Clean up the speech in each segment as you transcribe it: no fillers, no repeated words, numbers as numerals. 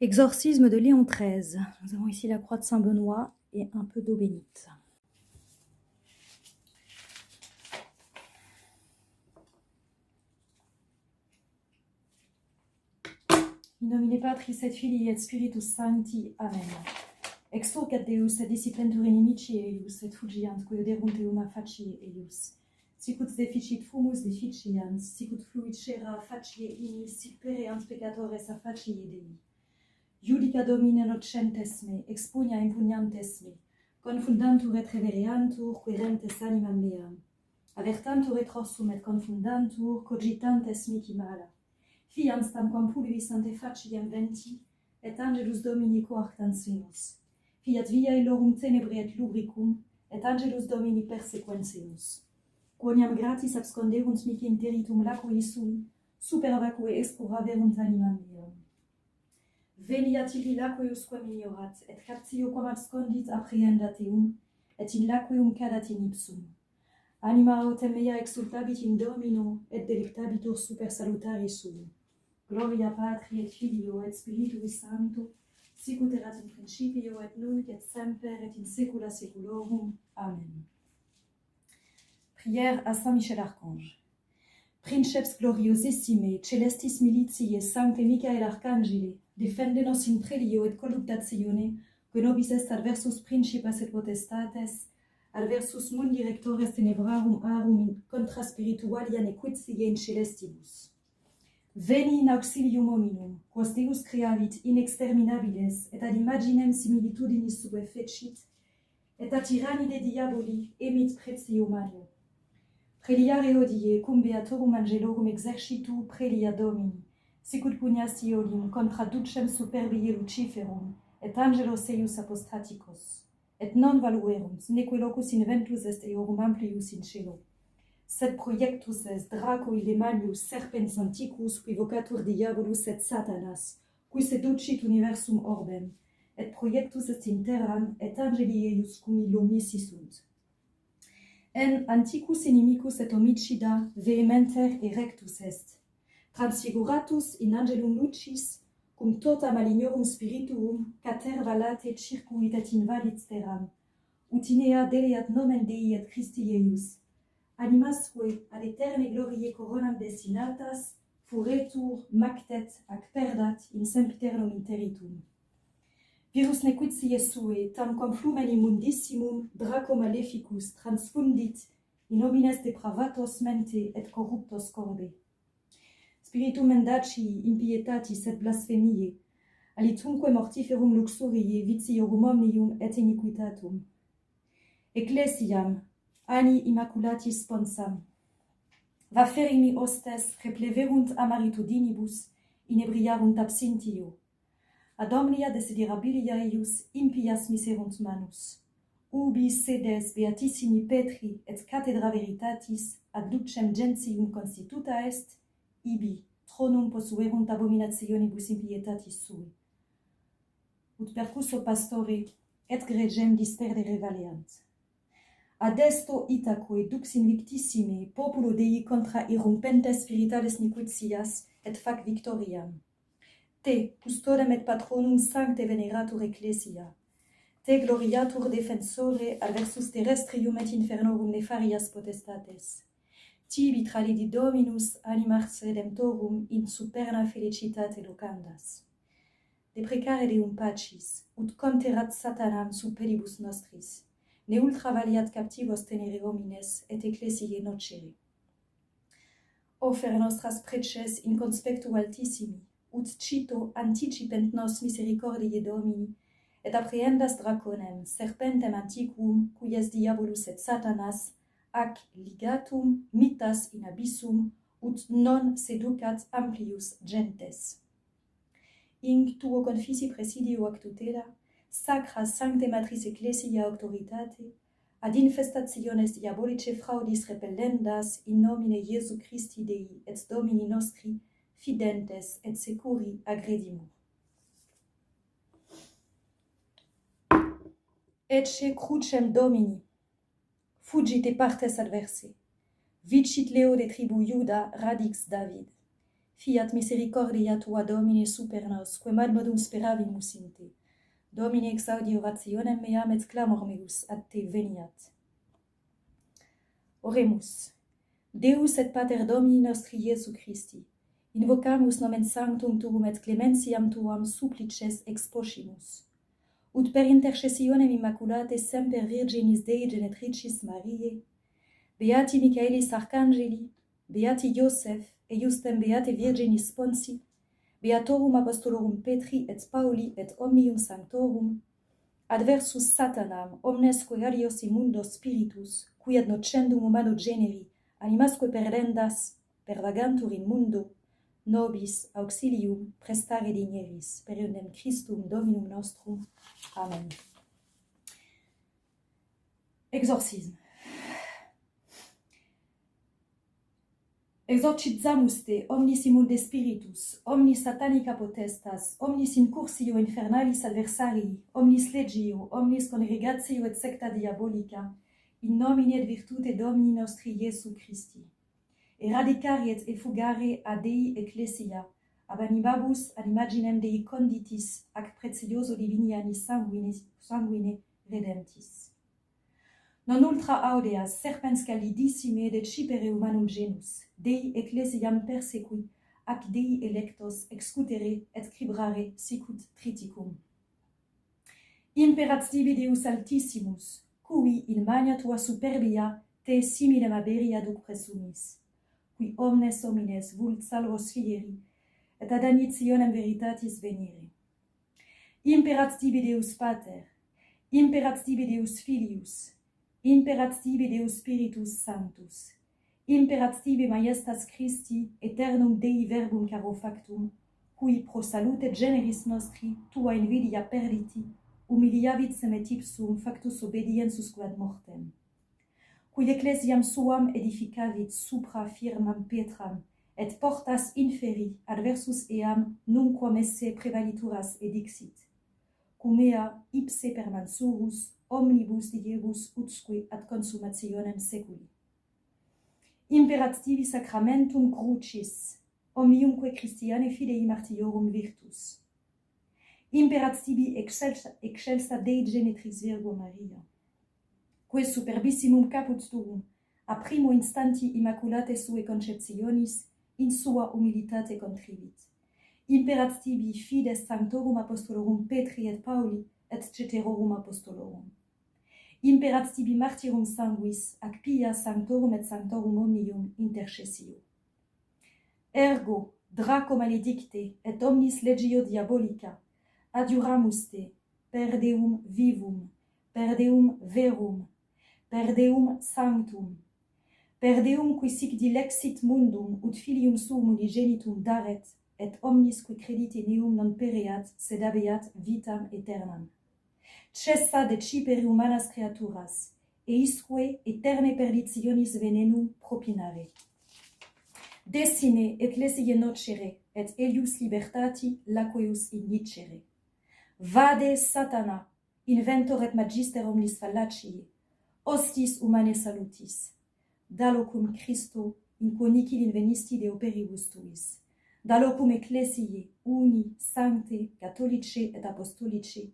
Exorcisme de Léon XIII. Nous avons ici la croix de Saint-Benoît et un peu d'eau bénite. In nomine Patris et Filii et Spiritus Sancti. Amen. Extorcat Deus et disciplentur inimici eius et fugiant coioderunt euma facie eius. Sicut deficit fumus deficians, sicut fluit cera facie inis, sic pereant peccatores a facie Dei. Judica Domine nocentes me, expunia impugnantes me, confundantur et revereantur, querentes animam meam. Avertantur et rossum et confundantur, cogitantes mihi mala. Fians tam quam pulvis ante faciem venti, et angelus Domini coartant semus. Fiat via illorum tenebrae et lubricum, et angelus Domini persequensemus. Quoniam gratis absconderunt mihi in territum lacui sui, super vacue expuraverunt animam meam. Veniat illi laqueusque miniorat, et captio quam abscondit apprehendat eum, et in laqueum cadat in ipsum. Anima autem mea exultabit in Domino, et delectabitur super salutari sui. Gloria Patri et Filio et Spiritui Sancto, sicut erat in principio et nunc et semper et in saecula saeculorum. Amen. Prière à Saint Michel Archange. Princeps gloriosissime, celestis militiae Sancte Michael Arcangeli, defende nos in prelio et colludatione, que nobis est adversus principas et potestates, adversus mundi rectores tenebrarum arum in contra spiritualia nequitiae in celestibus. Veni in auxilium hominum, quos Deus creavit in exterminabiles, et ad imaginem similitudinis sue fecit, et a tyrannide diaboli emit pretium manio. Preliare hodie, cum beatorum angelorum exercitu prelia Domini, sicut pugnas iolim contra ducem superbie Luciferum, et angelos eius apostaticos, et non valuerunt, neque locus inventus est eorum amplius in cielo. Sed proiectus est Draco Ilemanius serpens antiquus, qui vocatur diabolus et Satanas, qui seducit universum orbem, et proiectus est in terram, et angeli eius cum illum missi sunt. En antiquus inimicus et homicida vehementer erectus est, transfiguratus in angelum lucis, cum tota malignorum spirituum, cater valate circuit et invalit terram, ut inea deleat nomen Dei et Christi eius, animasque ad eterne gloriae coronam destinatas, furetur, mactet, ac perdat in sempiternum interitum. Virus nequitiae sue, tam quam flumen immundissimum, Draco maleficus transfundit in homines depravatos mente et corruptos corbe. Spiritum mendaci, impietatis et blasphemiae, alitumque mortiferum luxuriae, vitiorum omnium et iniquitatum. Ecclesiam, ani immaculatis sponsam. Va ferimi hostes repleverunt amaritudinibus, inebriarunt absintio. Ad omnia desiderabilia eius impias miserunt manus. Ubi sedes beatissimi Petri et cathedra veritatis ad ducem gentium constituta est, ibi tronum possuerunt abominationibus impietatis sui. Ut percusso pastore et gregem disperdere valeant. Ad esto itaque dux invictissime populo Dei contra irrumpentes spiritales nequitias et fac victoriam. Te, custodem et patronum sancte veneratur ecclesia. Te gloriatur defensore adversus terrestrium et infernorum nefarias potestates. Tibi tralidi Dominus animars redemptorum in superna felicitate locandas. Deprecare Deum pacis, ut conterat Satanam sub pedibus nostris. Ne ultra valiat captivos tenere homines et ecclesiae nocere. Ofer nostras preces in conspectu altissimi, ut cito anticipent nos misericordiae Domini, et apprehendas draconem, serpentem antiquum, quies diabolus et Satanas, ac ligatum mitas in abyssum, ut non seducat amplius gentes. Inc tuo confisi presidio ac tutela, sacra sancte matris ecclesia auctoritate, ad infestationes diabolice fraudis repellendas in nomine Iesu Christi Dei et Domini nostri, fidentes et securi agredimur. Ecce crucem Domini, fugit e partes adverse, vicit Leo de tribu Iuda radix David, fiat misericordia tua Domine super nos, quem ad modum speravimus in te. Domine exaudi orationem meam et clamor meus ad te veniat. Oremus. Deus et Pater Domini nostri Iesu Christi, invocamus nomen sanctum tuum et clementiam tuam supplices exposimus. Ut per intercessionem immaculate semper Virginis Dei Genetricis Mariae, beati Michaelis Arcangeli, beati Iosef, eiustem beate Virginis Sponsi, beatorum apostolorum Petri et Pauli et omnium sanctorum, adversus Satanam, omnesque radios immundo spiritus, qui ad nocendum humano generi, animasque perdendas, pervagantur in mundo, nobis auxilium prestare digneris, per eundem Christum Dominum nostrum. Amen. Exorcisme. Exorcizamus te, omnis immunde spiritus, omnis satanica potestas, omnis incursio infernalis adversarii, omnis legio, omnis congregatio et secta diabolica, in nomine et virtute Domini nostri Iesu Christi. Eradicare et effugare a Dei Ecclesia, ab animabus ad imaginem Dei conditis, ac precioso divini annis sanguine redemptis. Non ultra audeas serpens calidissime decipere humanum genus, Dei Ecclesiam persequi, ac Dei electos excutere et cribrare sicut triticum. Imperat tibi Deus altissimus, cui in magna tua superbia te similem aberia duc presumis, qui omnes homines vult salvos fieri, et ad anitionem veritatis venire. Imperat tibi Deus Pater, imperat tibi Deus Filius, imperat tibi Deus Spiritus Sanctus, imperat tibi Majestas Christi, eternum Dei verbum caro factum, cui pro salute generis nostri tua invidia perditi, humiliavit semet ipsum factus obediensus quod mortem. Cui ecclesiam suam edificavit supra firmam Petram, et portas inferi adversus eam nunquam esse prevalituras edixit. Cum ea ipse per mansurus omnibus diebus utsque ad consumationem seculi. Imperat tibi sacramentum crucis, omniumque Christiane fidei martiorum virtus. Imperat tibi excelsa Dei Genetris Virgo Maria, que superbissimum caput tuum, a primo instanti immaculate sue conceptionis, in sua humilitate contribit. Imperat tibi fides sanctorum apostolorum Petri et Pauli, et ceterorum apostolorum. Imperat tibi martyrum sanguis, ac pia sanctorum et sanctorum omnium intercessio. Ergo, Draco maledicte, et omnis legio diabolica, adiuramus te, per Deum vivum, per Deum verum, per Deum sanctum, per Deum qui sic dilexit mundum, ut filium suum unigenitum daret, et omnis qui credit in eum non pereat, sed habeat vitam aeternam. Cessa decipere humanas creaturas, e isque eterne perditionis venenum propinare. Desine ecclesiae nocere, et elius libertati laqueus indicere. Vade Satana, inventor et magister omnis fallaciae, hostis humane salutis. Da locum Christo, in quo nihil invenisti de operibus tuis. Da locum ecclesiae, uni, sancte, catholice et apostolice,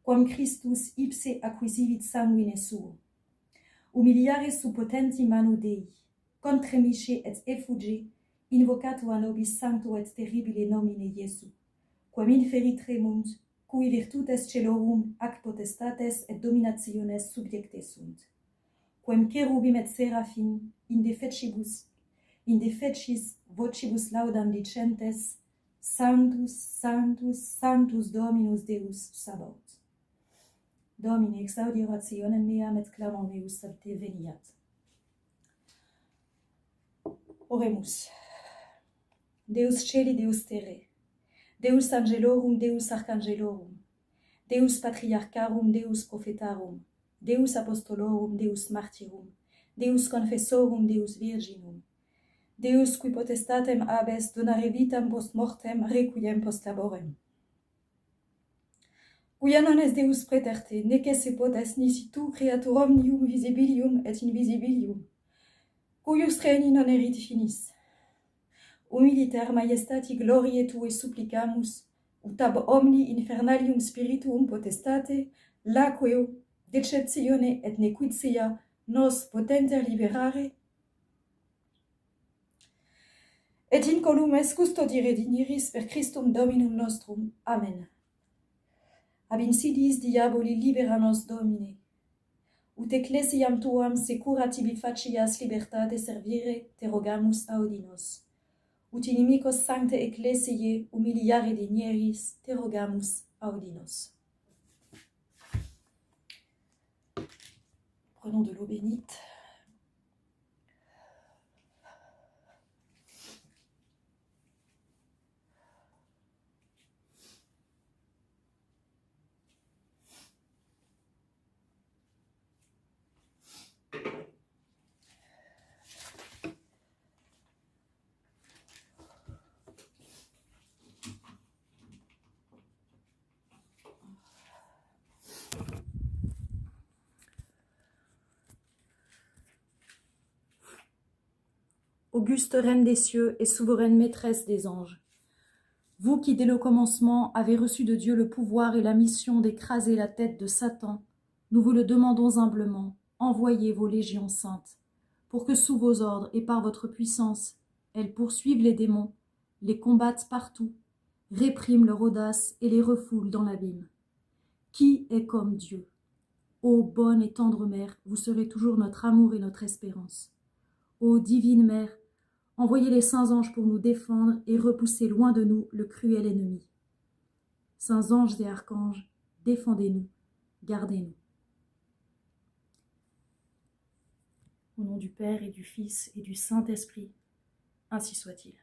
quam Christus ipse acquisivit sanguine suo. Humiliare sub potenti manu Dei, contremisce et effuge, invocato a nobis sancto et terribile nomine Iesu, quam inferi tremunt, cui virtutes celorum ac potestates et dominationes subjecte sunt. Quem cherubim et seraphim in defecis vocibus laudam dicentes, Sanctus, Sanctus, Sanctus Dominus Deus Sabaoth. Domine, exaudi orationem meam et clamor meus ad te veniat. Oremus. Deus celi, Deus terre, Deus angelorum, Deus arcangelorum, Deus patriarcharum, Deus prophetarum, Deus apostolorum, Deus martyrum, Deus confessorum, Deus virginum, Deus qui potestatem habes donare vitam post mortem requiem post laborem. Quia non est Deus praeterte, nec esse potes nisi tu creatur omnium visibilium et invisibilium, cuius regni non erit finis. humiliter maestati gloriae Tue supplicamus, ut ab omni infernalium spirituum potestate, laqueo, deceptione et nequitia nos potenter liberare, et incolumes custodire digniris per Christum Dominum nostrum. Amen. Ab insidiis diaboli libera nos Domine, ut ecclesiam Tuam secura tibi facias libertate servire, te rogamus audinos. Ut inimicos sancte ecclesiae humiliare digneris, te rogamus audinos. Prenons de l'eau bénite. Auguste Reine des cieux et souveraine maîtresse des anges, vous qui dès le commencement avez reçu de Dieu le pouvoir et la mission d'écraser la tête de Satan, nous vous le demandons humblement, envoyez vos légions saintes, pour que sous vos ordres et par votre puissance, elles poursuivent les démons, les combattent partout, répriment leur audace et les refoulent dans l'abîme. Qui est comme Dieu? Ô bonne et tendre Mère, vous serez toujours notre amour et notre espérance. Ô divine Mère, envoyez les saints anges pour nous défendre et repousser loin de nous le cruel ennemi. Saints anges et archanges, défendez-nous, gardez-nous. Au nom du Père et du Fils et du Saint-Esprit, ainsi soit-il.